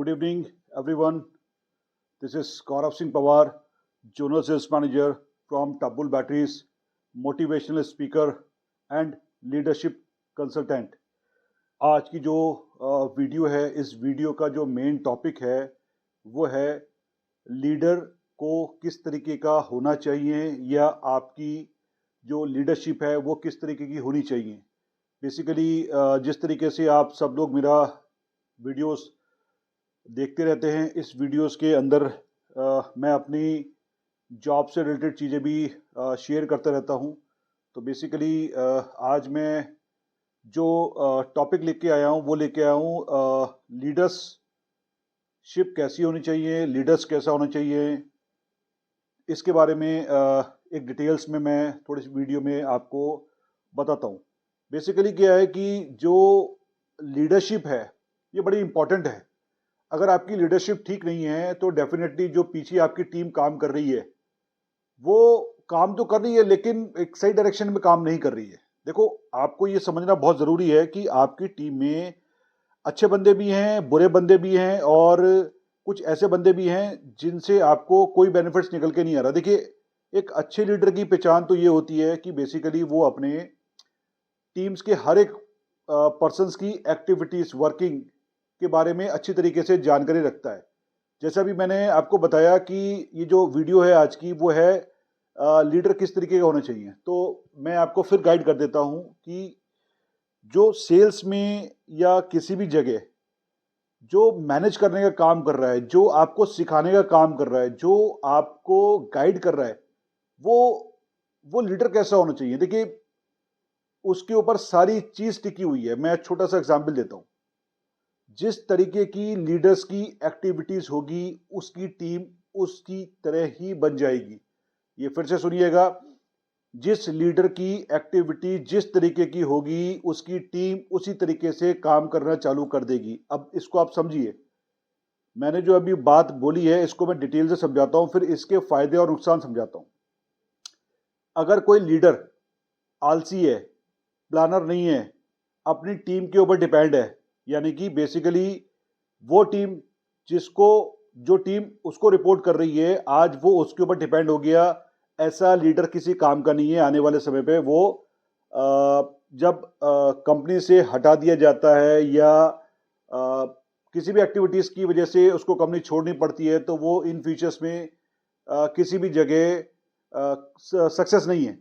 Good evening, everyone. This is Gaurav Singh Pawar, Junior Sales Manager from Tabul Batteries, motivational speaker and leadership consultant. आज की जो video है, इस video का जो मेन टॉपिक है वो है लीडर को किस तरीके का होना चाहिए या आपकी जो लीडरशिप है वो किस तरीके की होनी चाहिए। बेसिकली जिस तरीके से आप सब लोग मेरा वीडियोस देखते रहते हैं, इस वीडियोस के अंदर मैं अपनी जॉब से रिलेटेड चीज़ें भी शेयर करता रहता हूं। तो बेसिकली आज मैं जो टॉपिक लेके आया हूं वो लेके आया हूं लीडरशिप कैसी होनी चाहिए, लीडर्स कैसा होना चाहिए, इसके बारे में एक डिटेल्स में मैं थोड़ी सी वीडियो में आपको बताता हूं। बेसिकली क्या है कि जो लीडरशिप है ये बड़ी इंपॉर्टेंट है। अगर आपकी लीडरशिप ठीक नहीं है तो डेफिनेटली जो पीछे आपकी टीम काम कर रही है वो काम तो कर रही है लेकिन एक सही डायरेक्शन में काम नहीं कर रही है। देखो, आपको ये समझना बहुत ज़रूरी है कि आपकी टीम में अच्छे बंदे भी हैं, बुरे बंदे भी हैं और कुछ ऐसे बंदे भी हैं जिनसे आपको कोई बेनिफिट्स निकल के नहीं आ रहा। देखिए, एक अच्छे लीडर की पहचान तो ये होती है कि बेसिकली वो अपने टीम्स के हर एक पर्सन्स की एक्टिविटीज वर्किंग के बारे में अच्छी तरीके से जानकारी रखता है। जैसा भी मैंने आपको बताया कि ये जो वीडियो है आज की वो है लीडर किस तरीके का होना चाहिए। तो मैं आपको फिर गाइड कर देता हूं कि जो सेल्स में या किसी भी जगह जो मैनेज करने का काम कर रहा है, जो आपको सिखाने का काम कर रहा है, जो आपको गाइड कर रहा है, वो लीडर कैसा होना चाहिए। देखिए, उसके ऊपर सारी चीज टिकी हुई है। मैं छोटा सा एग्जाम्पल देता हूं। जिस तरीके की लीडर्स की एक्टिविटीज होगी उसकी टीम उसकी तरह ही बन जाएगी। ये फिर से सुनिएगा, जिस लीडर की एक्टिविटी जिस तरीके की होगी उसकी टीम उसी तरीके से काम करना चालू कर देगी। अब इसको आप समझिए, मैंने जो अभी बात बोली है इसको मैं डिटेल से समझाता हूं, फिर इसके फायदे और नुकसान समझाता हूं। अगर कोई लीडर आलसी है, प्लानर नहीं है, अपनी टीम के ऊपर डिपेंड है, यानी कि बेसिकली वो टीम जिसको जो टीम उसको रिपोर्ट कर रही है आज वो उसके ऊपर डिपेंड हो गया, ऐसा लीडर किसी काम का नहीं है। आने वाले समय पे वो जब कंपनी से हटा दिया जाता है या किसी भी एक्टिविटीज की वजह से उसको कंपनी छोड़नी पड़ती है तो वो इन फ्यूचर्स में किसी भी जगह सक्सेस नहीं है।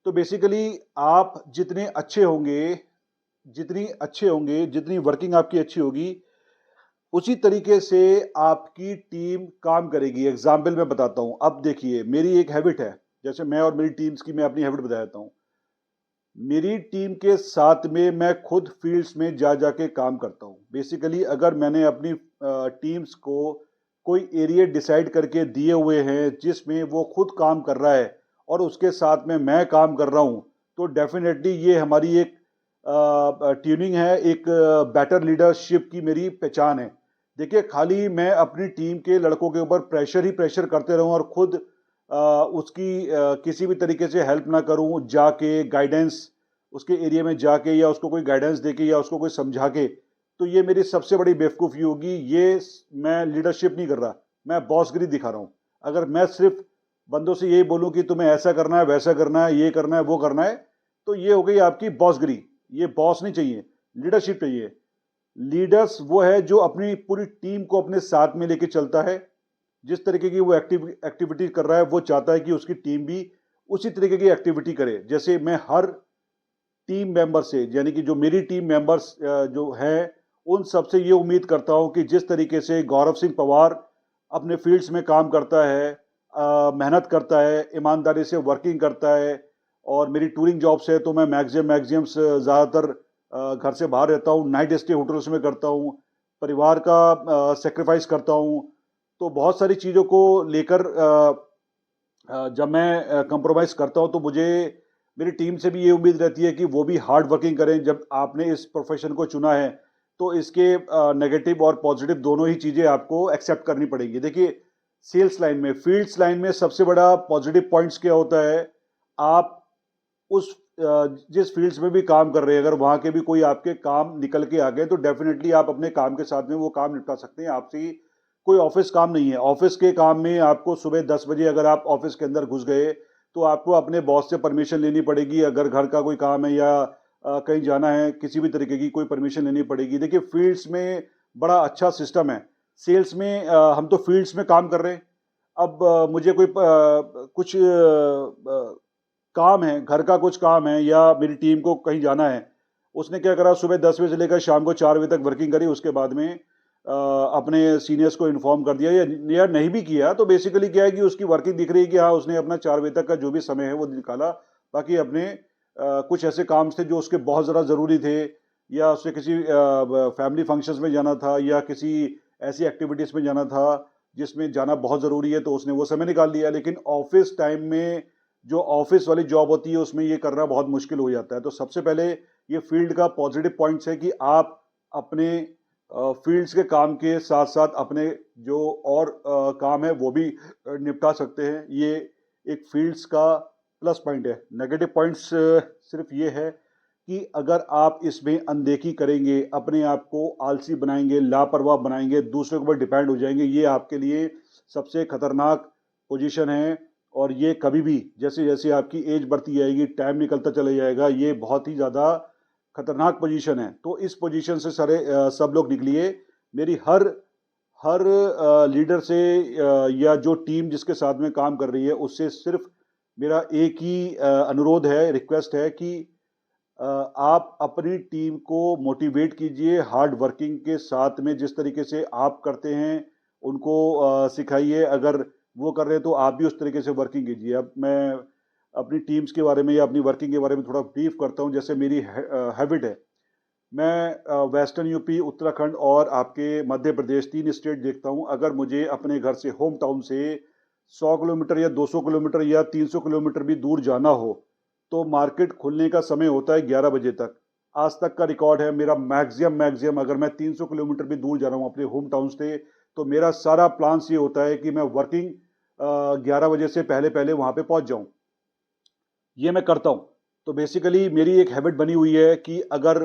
तो बेसिकली आप जितने अच्छे होंगे, जितनी वर्किंग आपकी अच्छी होगी उसी तरीके से आपकी टीम काम करेगी। एग्जाम्पल मैं बताता हूं। अब देखिए, मेरी एक हैबिट है, जैसे मैं और मेरी टीम्स की मैं अपनी हैबिट बता देता हूं। मेरी टीम के साथ में मैं खुद फील्ड्स में जा जाके काम करता हूं। बेसिकली अगर मैंने अपनी टीम्स को कोई एरिया डिसाइड करके दिए हुए हैं जिसमें वो खुद काम कर रहा है और उसके साथ में मैं काम कर रहा हूं, तो डेफिनेटली ये हमारी एक ट्यूनिंग है, एक बेटर लीडरशिप की मेरी पहचान है। देखिए, खाली मैं अपनी टीम के लड़कों के ऊपर प्रेशर ही प्रेशर करते रहूं और खुद उसकी किसी भी तरीके से हेल्प ना करूं, जाके गाइडेंस उसके एरिया में जाके या उसको कोई गाइडेंस देके या उसको कोई समझा के, तो ये मेरी सबसे बड़ी बेवकूफ़ी होगी। ये मैं लीडरशिप नहीं कर रहा, मैं बॉसगिरी दिखा रहा हूँ। अगर मैं सिर्फ बंदों से यही बोलूँ कि तुम्हें ऐसा करना है, वैसा करना है, ये करना है, वो करना है, तो ये हो गई आपकी बॉसगिरी। ये बॉस नहीं चाहिए, लीडरशिप चाहिए। लीडर्स वो है जो अपनी पूरी टीम को अपने साथ में लेके चलता है। जिस तरीके की वो एक्टिविटी कर रहा है वो चाहता है कि उसकी टीम भी उसी तरीके की एक्टिविटी करे। जैसे मैं हर टीम मेंबर से, यानी कि जो मेरी टीम मेंबर्स जो हैं, उन सबसे ये उम्मीद करता हूं कि जिस तरीके से गौरव सिंह पवार अपने फील्ड्स में काम करता है, मेहनत करता है, ईमानदारी से वर्किंग करता है, और मेरी टूरिंग जॉब्स है तो मैं मैक्सिमम ज़्यादातर घर से बाहर रहता हूँ, नाइट स्टे होटल्स में करता हूँ, परिवार का सेक्रीफाइस करता हूँ। तो बहुत सारी चीज़ों को लेकर जब मैं कंप्रोमाइज़ करता हूँ तो मुझे मेरी टीम से भी ये उम्मीद रहती है कि वो भी हार्ड वर्किंग करें। जब आपने इस प्रोफेशन को चुना है तो इसके नेगेटिव और पॉजिटिव दोनों ही चीज़ें आपको एक्सेप्ट करनी पड़ेगी। देखिए, सेल्स लाइन में, फील्ड्स लाइन में सबसे बड़ा पॉजिटिव पॉइंट्स क्या होता है, आप उस जिस फील्ड्स में भी काम कर रहे हैं, अगर वहाँ के भी कोई आपके काम निकल के आ गए तो डेफ़िनेटली आप अपने काम के साथ में वो काम निपटा सकते हैं। आपसे कोई ऑफ़िस काम नहीं है। ऑफ़िस के काम में आपको सुबह 10 बजे अगर आप ऑफ़िस के अंदर घुस गए, तो आपको अपने बॉस से परमिशन लेनी पड़ेगी। अगर घर का कोई काम है या कहीं जाना है, किसी भी तरीके की कोई परमिशन लेनी पड़ेगी। देखिए फ़ील्ड्स में बड़ा अच्छा सिस्टम है। सेल्स में हम तो फ़ील्ड्स में काम कर रहे हैं। अब मुझे कोई कुछ काम है, घर का कुछ काम है या मेरी टीम को कहीं जाना है। उसने क्या करा, सुबह 10 बजे से लेकर शाम को 4 बजे तक वर्किंग करी, उसके बाद में अपने सीनियर्स को इन्फॉर्म कर दिया या नहीं भी किया तो बेसिकली क्या है कि उसकी वर्किंग दिख रही है कि हाँ, उसने अपना 4 बजे तक का जो भी समय है वो निकाला। बाकी अपने कुछ ऐसे काम थे जो उसके बहुत ज़्यादा ज़रूरी थे या उसे किसी फैमिली फंक्शंस में जाना था या किसी ऐसी एक्टिविटीज़ में जाना था, जिसमें जाना बहुत ज़रूरी है, तो उसने वो समय निकाल लिया। लेकिन ऑफ़िस टाइम में जो ऑफ़िस वाली जॉब होती है, उसमें ये करना बहुत मुश्किल हो जाता है। तो सबसे पहले ये फ़ील्ड का पॉज़िटिव पॉइंट्स है कि आप अपने फ़ील्ड्स के काम के साथ-साथ अपने जो और काम है वो भी निपटा सकते हैं। ये एक फ़ील्ड्स का प्लस पॉइंट है। नेगेटिव पॉइंट्स सिर्फ़ ये है कि अगर आप इसमें अनदेखी करेंगे, अपने आप को आलसी बनाएँगे, लापरवाह बनाएँगे, दूसरों के ऊपर डिपेंड हो जाएँगे, ये आपके लिए सबसे खतरनाक पोज़ीशन है। और ये कभी भी जैसे-जैसे आपकी एज बढ़ती जाएगी, टाइम निकलता चला जाएगा, ये बहुत ही ज़्यादा खतरनाक पोज़ीशन है। तो इस पोज़ीशन से सब लोग निकलिए। मेरी हर हर लीडर से या जो टीम जिसके साथ में काम कर रही है, उससे सिर्फ़ मेरा एक ही अनुरोध है, रिक्वेस्ट है कि आप अपनी टीम को मोटिवेट कीजिए, हार्ड वर्किंग के साथ में जिस तरीके से आप करते हैं, उनको सिखाइए। अगर वो कर रहे हैं, तो आप भी उस तरीके से वर्किंग कीजिए। अब मैं अपनी टीम्स के बारे में या अपनी वर्किंग के बारे में थोड़ा ब्रीफ करता हूँ। जैसे मेरी हैबिट है, मैं वेस्टर्न यूपी, उत्तराखंड और आपके मध्य प्रदेश 3 स्टेट देखता हूँ। अगर मुझे अपने घर से, होम टाउन से 100 किलोमीटर या 200 किलोमीटर या 300 किलोमीटर भी दूर जाना हो, तो मार्केट खुलने का समय होता है 11 बजे तक। आज तक का रिकॉर्ड है मेरा, मैक्सिमम अगर मैं 300 किलोमीटर भी दूर जा रहा हूँ अपने होम टाउन से, तो मेरा सारा प्लान्स ये होता है कि मैं वर्किंग 11 बजे से पहले-पहले वहाँ पे पहुँच जाऊँ। ये मैं करता हूँ। तो बेसिकली मेरी एक हैबिट बनी हुई है कि अगर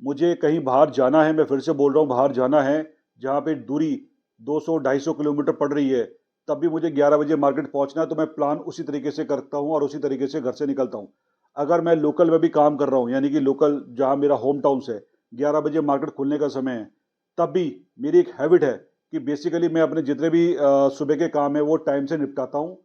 मुझे कहीं बाहर जाना है, मैं फिर से बोल रहा हूँ बाहर जाना है, जहाँ पे दूरी 200-250 किलोमीटर पड़ रही है, तब भी मुझे 11 बजे मार्केट पहुँचना है, तो मैं प्लान उसी तरीके से करता हूँ और उसी तरीके से घर से निकलता हूँ। अगर मैं लोकल में भी काम कर रहा हूँ, यानी कि लोकल जहाँ मेरा होम टाउन है, 11 बजे मार्केट खुलने का समय है, तब भी मेरी एक हैबिट है कि बेसिकली मैं अपने जितने भी सुबह के काम हैं, वो टाइम से निपटाता हूँ।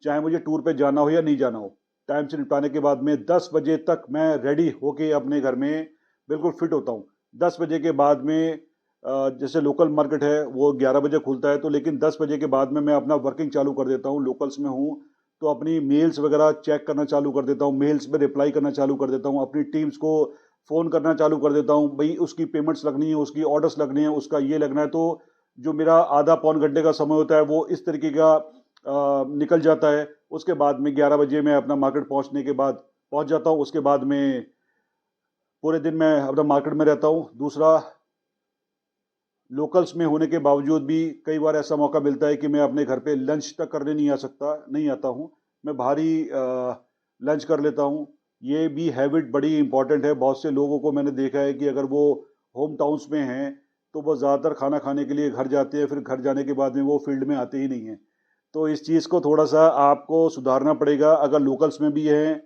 चाहे मुझे टूर पे जाना हो या नहीं जाना हो। टाइम से निपटाने के बाद में 10 बजे तक मैं रेडी होके अपने घर में बिल्कुल फिट होता हूँ। 10 बजे के बाद में जैसे लोकल मार्केट है वो 11 बजे खुलता है, तो लेकिन 10 बजे के बाद में मैं अपना वर्किंग चालू कर देता हूँ। लोकल्स में हूँ तो अपनी मेल्स वगैरह चेक करना चालू कर देता हूँ, मेल्स पे रिप्लाई करना चालू कर देता हूँ, अपनी टीम्स को फ़ोन करना चालू कर देता हूँ। भई उसकी पेमेंट्स लगनी है, उसकी ऑर्डर्स लगने हैं, उसका ये लगना है, तो जो मेरा आधा पौन घंटे का समय होता है वो इस तरीके का निकल जाता है। उसके बाद में 11 बजे मैं अपना मार्केट पहुँचने के बाद पहुँच जाता हूँ। उसके बाद में पूरे दिन मैं अपना मार्केट में रहता हूँ। दूसरा, लोकल्स में होने के बावजूद भी कई बार ऐसा मौका मिलता है कि मैं अपने घर पे लंच तक करने नहीं आता हूँ। मैं बाहर ही लंच कर लेता हूँ। ये भी हैबिट बड़ी इम्पोर्टेंट है। बहुत से लोगों को मैंने देखा है कि अगर वो होम टाउन्स में हैं, तो वो ज़्यादातर खाना खाने के लिए घर जाते हैं, फिर घर जाने के बाद में वो फ़ील्ड में आते ही नहीं हैं। तो इस चीज़ को थोड़ा-सा आपको सुधारना पड़ेगा। अगर लोकल्स में भी हैं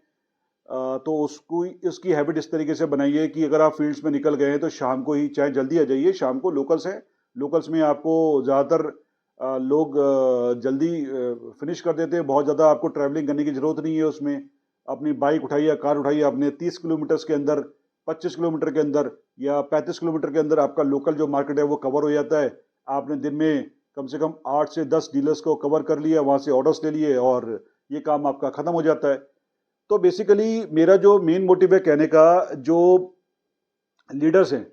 तो उसको उसकी हैबिट इस तरीके से बनाइए कि अगर आप फील्ड्स में निकल गए हैं तो शाम को ही, चाहे जल्दी आ जाइए, शाम को लोकल्स हैं। लोकल्स में आपको ज़्यादातर लोग जल्दी फिनिश कर देते हैं। बहुत ज़्यादा आपको ट्रैवलिंग करने की ज़रूरत नहीं है उसमें। अपनी बाइक उठाइए या कार उठाइए, अपने 30 किलोमीटर्स के अंदर, 25 किलोमीटर के अंदर या 35 किलोमीटर के अंदर आपका लोकल जो मार्केट है वो कवर हो जाता है। आपने दिन में कम से कम 8 से 10 डीलर्स को कवर कर लिया, वहाँ से ऑर्डर्स ले लिए और ये काम आपका खत्म हो जाता है। तो बेसिकली मेरा जो मेन मोटिव है कहने का, जो लीडर्स हैं,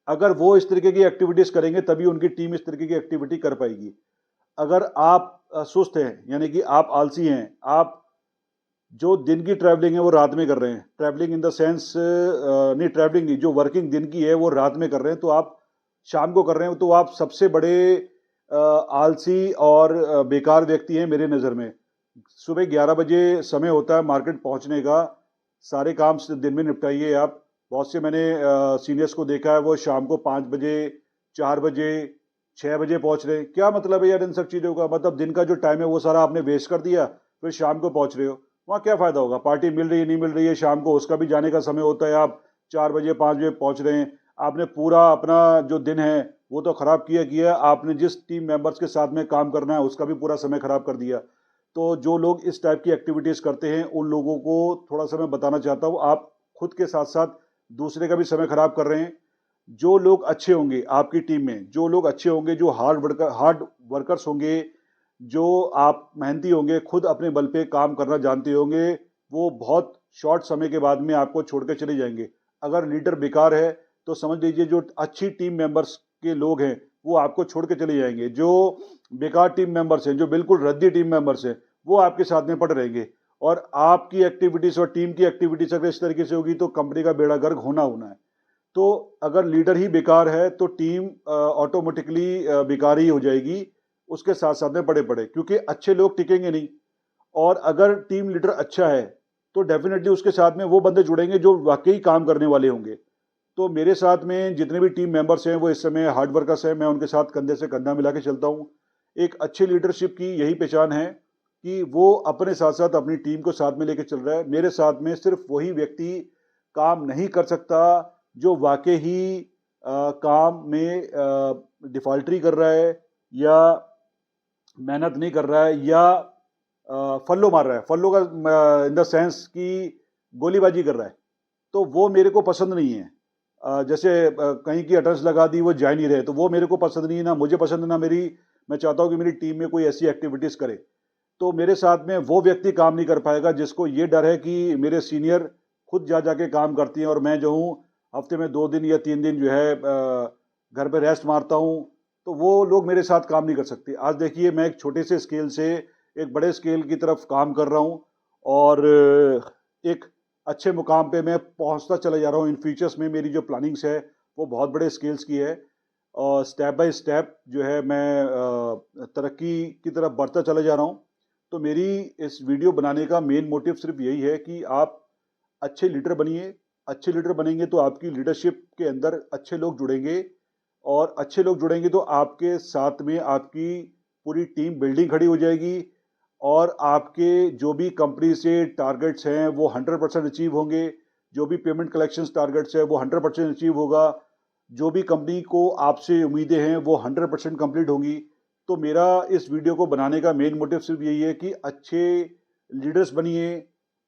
अगर वो इस तरीके की एक्टिविटीज़ करेंगे तभी उनकी टीम इस तरीके की एक्टिविटी कर पाएगी। अगर आप सुस्त हैं, यानी कि आप आलसी हैं, आप जो दिन की ट्रैवलिंग है वो रात में कर रहे हैं, ट्रैवलिंग इन द सेंस नहीं, ट्रैवलिंग नहीं, जो वर्किंग दिन की है वो रात में कर रहे हैं, तो आप शाम को कर रहे हो, तो आप सबसे बड़े आलसी और बेकार व्यक्ति हैं मेरे नज़र में। सुबह 11 बजे समय होता है मार्केट पहुँचने का, सारे काम दिन में निपटाइए आप। बहुत से मैंने सीनियर्स को देखा है, वो शाम को 5 बजे, 4 बजे, 6 बजे पहुँच रहे हैं। क्या मतलब है यार इन सब चीज़ों का? मतलब दिन का जो टाइम है वो सारा आपने वेस्ट कर दिया, फिर शाम को पहुँच रहे हो। वहाँ क्या फ़ायदा होगा? पार्टी मिल रही है, नहीं मिल रही है, शाम को उसका भी जाने का समय होता है, आप 4 बजे, 5 बजे पहुँच रहे हैं। आपने पूरा अपना जो दिन है, वो तो खराब किया। आपने जिस टीम मेंबर्स के साथ में काम करना है, उसका भी पूरा समय खराब कर दिया। तो जो लोग इस टाइप की एक्टिविटीज़ करते हैं, उन लोगों को थोड़ा-सा मैं बताना चाहता हूँ, आप खुद के साथ-साथ दूसरे का भी समय खराब कर रहे हैं। जो लोग अच्छे होंगे आपकी टीम में, जो लोग अच्छे होंगे, जो हार्ड वर्कर्स होंगे, जो आप मेहनती होंगे, खुद अपने बल पे काम करना जानते होंगे, वो बहुत शॉर्ट समय के बाद में आपको छोड़ के चले जाएँगे। अगर लीडर बेकार है, तो समझ लीजिए जो अच्छी टीम मेंबर्स के लोग हैं, वो आपको छोड़ के चले जाएँगे। जो बेकार टीम मेंबर्स हैं, जो बिल्कुल रद्दी टीम मेंबर्स हैं, वो आपके साथ में पड़े रहेंगे और आपकी एक्टिविटीज़ और टीम की एक्टिविटीज़ अगर इस तरीके से होगी, तो कंपनी का बेड़ा गर्क होना है। तो अगर लीडर ही बेकार है, तो टीम ऑटोमेटिकली बेकार ही हो जाएगी, उसके साथ-साथ में पड़े-पड़े, क्योंकि अच्छे लोग टिकेंगे नहीं। और अगर टीम लीडर अच्छा है, तो डेफ़िनेटली उसके साथ में वो बंदे जुड़ेंगे जो वाक़ई काम करने वाले होंगे। तो मेरे साथ में जितने भी टीम मेंबर्स हैं, वो इस समय हार्ड वर्कर्स हैं, मैं उनके साथ कंधे से कंधा मिला के चलता हूँ। एक अच्छी लीडरशिप की यही पहचान है कि वो अपने साथ-साथ अपनी टीम को साथ में लेके चल रहा है। मेरे साथ में सिर्फ़ वही व्यक्ति काम नहीं कर सकता, जो वाक़ई ही काम में डिफ़ॉल्टरी कर रहा है या मेहनत नहीं कर रहा है या फल्लो मार रहा है। फल्लो का इन द सेंस कि गोलीबाजी कर रहा है, तो वो मेरे को पसंद नहीं है। जैसे कहीं की अटेंडेंस लगा दी, वो जा ही नहीं रहे, तो वो मेरे को पसंद नहीं है, ना मुझे पसंद है, ना मेरी मैं चाहता हूँ कि मेरी टीम में कोई ऐसी एक्टिविटीज़ करे। तो मेरे साथ में वो व्यक्ति काम नहीं कर पाएगा जिसको ये डर है कि मेरे सीनियर खुद जा के काम करती हैं और मैं जो हूँ हफ्ते में 2 दिन या 3 दिन जो है घर पे रेस्ट मारता हूँ, तो वो लोग मेरे साथ काम नहीं कर सकते। आज देखिए मैं एक छोटे से स्केल से एक बड़े स्केल की तरफ काम कर रहा हूँ और एक अच्छे मुकाम पे मैं पहुँचता चला जा रहा हूँ। इन फ्यूचर्स में मेरी जो प्लानिंग्स है, वो बहुत बड़े स्केल्स की है और स्टेप बाय स्टेप जो है मैं तरक्की की तरफ बढ़ता चला जा रहा हूँ। तो मेरी इस वीडियो बनाने का मेन मोटिव सिर्फ़ यही है कि आप अच्छे लीडर बनिए। अच्छे लीडर बनेंगे तो आपकी लीडरशिप के अंदर अच्छे लोग जुड़ेंगे और अच्छे लोग जुड़ेंगे तो आपके साथ में आपकी पूरी टीम बिल्डिंग खड़ी हो जाएगी और आपके जो भी कंपनी से टारगेट्स हैं वो 100% अचीव होंगे। जो भी पेमेंट कलेक्शंस टारगेट्स है वो 100% अचीव होगा। जो भी कंपनी को आपसे उम्मीदें हैं वो 100% कंप्लीट होंगी। तो मेरा इस वीडियो को बनाने का मेन मोटिव सिर्फ यही है कि अच्छे लीडर्स बनिए,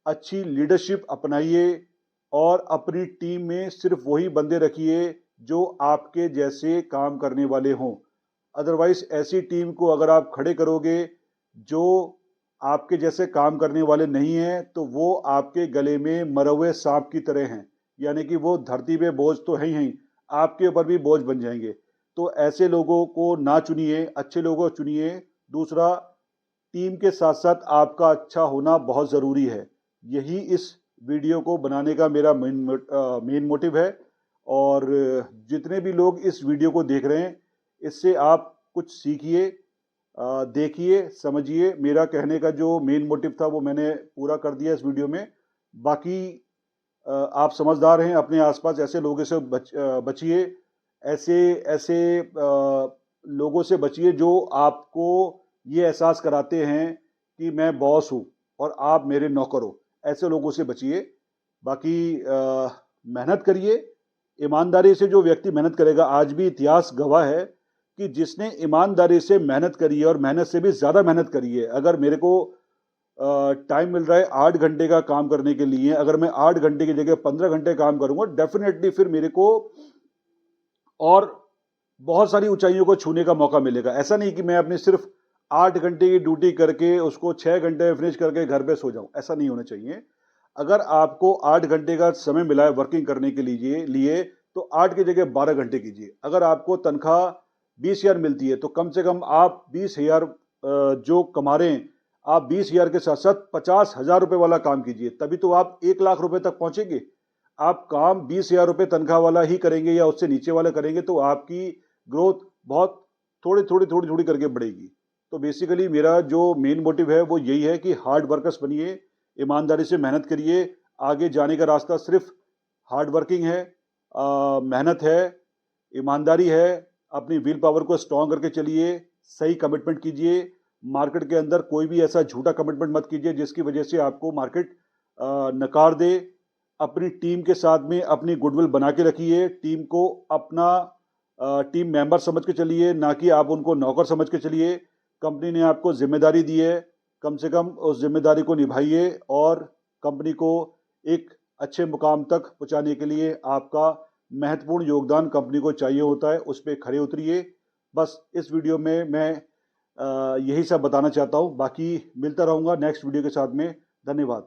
अच्छी लीडरशिप अपनाइए और अपनी टीम में सिर्फ वही बंदे रखिए जो आपके जैसे काम करने वाले हों। अदरवाइज़ ऐसी टीम को अगर आप खड़े करोगे जो आपके जैसे काम करने वाले नहीं हैं, तो वो आपके गले में मरे हुए साँप की तरह हैं। यानी कि वो धरती पे बोझ तो हैं ही, आपके ऊपर भी बोझ बन जाएँगे। तो ऐसे लोगों को ना चुनिए, अच्छे लोगों को चुनिए। दूसरा, टीम के साथ-साथ आपका अच्छा होना बहुत ज़रूरी है। यही इस वीडियो को बनाने का मेरा मेन मोटिव है और जितने भी लोग इस वीडियो को देख रहे हैं, इससे आप कुछ सीखिए, देखिए, समझिए। मेरा कहने का जो मेन मोटिव था वो मैंने पूरा कर दिया इस वीडियो में। बाकी आप समझदार हैं, अपने आस-पास ऐसे लोगों से बचिए। ऐसे ऐसे लोगों से बचिए जो आपको ये एहसास कराते हैं कि मैं बॉस हूँ और आप मेरे नौकर हो। ऐसे लोगों से बचिए। बाकी मेहनत करिए, ईमानदारी से जो व्यक्ति मेहनत करेगा, आज भी इतिहास गवाह है कि जिसने ईमानदारी से मेहनत करी है और मेहनत से भी ज़्यादा मेहनत करी है। अगर मेरे को टाइम मिल रहा है 8 घंटे का काम करने के लिए, अगर मैं 8 घंटे की जगह 15 घंटे काम करूँगा, डेफ़िनेटली फिर मेरे को और बहुत सारी ऊँचाइयों को छूने का मौका मिलेगा। ऐसा नहीं कि मैं अपनी सिर्फ़ 8 घंटे की ड्यूटी करके उसको 6 घंटे में फ़िनिश करके घर पे सो जाऊँ, ऐसा नहीं होना चाहिए। अगर आपको 8 घंटे का समय मिला है वर्किंग करने के लिए तो 8 की जगह 12 घंटे कीजिए। अगर आपको तनख्वाह 20,000 मिलती है, तो कम से कम आप 20,000 जो कमा रहे हैं, आप 20,000 के साथ-साथ 50,000 रुपए वाला काम कीजिए, तभी तो आप 1 लाख रुपए तक पहुँचेंगे। आप काम 20,000 रुपए तनख्वाह वाला ही करेंगे या उससे नीचे वाला करेंगे, तो आपकी ग्रोथ बहुत थोड़ी-थोड़ी करके बढ़ेगी। तो बेसिकली मेरा जो मेन मोटिव है, वो यही है कि हार्ड वर्कर्स बनिए, ईमानदारी से मेहनत करिए, आगे जाने का रास्ता सिर्फ हार्ड वर्किंग है, मेहनत है, ईमानदारी है। अपनी विल पावर को स्ट्रॉन्ग करके चलिए, सही कमिटमेंट कीजिए। मार्केट के अंदर कोई भी ऐसा झूठा कमिटमेंट मत कीजिए जिसकी वजह से आपको मार्केट नकार दे। अपनी टीम के साथ में अपनी गुडविल बना के रखिए। टीम को अपना टीम मेंबर समझ के चलिए, ना कि आप उनको नौकर समझ के चलिए। कंपनी ने आपको जिम्मेदारी दी है, कम से कम उस जिम्मेदारी को निभाइए और कंपनी को एक अच्छे मुकाम तक पहुंचाने के लिए आपका महत्वपूर्ण योगदान कंपनी को चाहिए होता है, उस पे खरे उतरिए। बस इस वीडियो में मैं यही सब बताना चाहता हूँ। बाकी मिलता रहूँगा नेक्स्ट वीडियो के साथ में। धन्यवाद।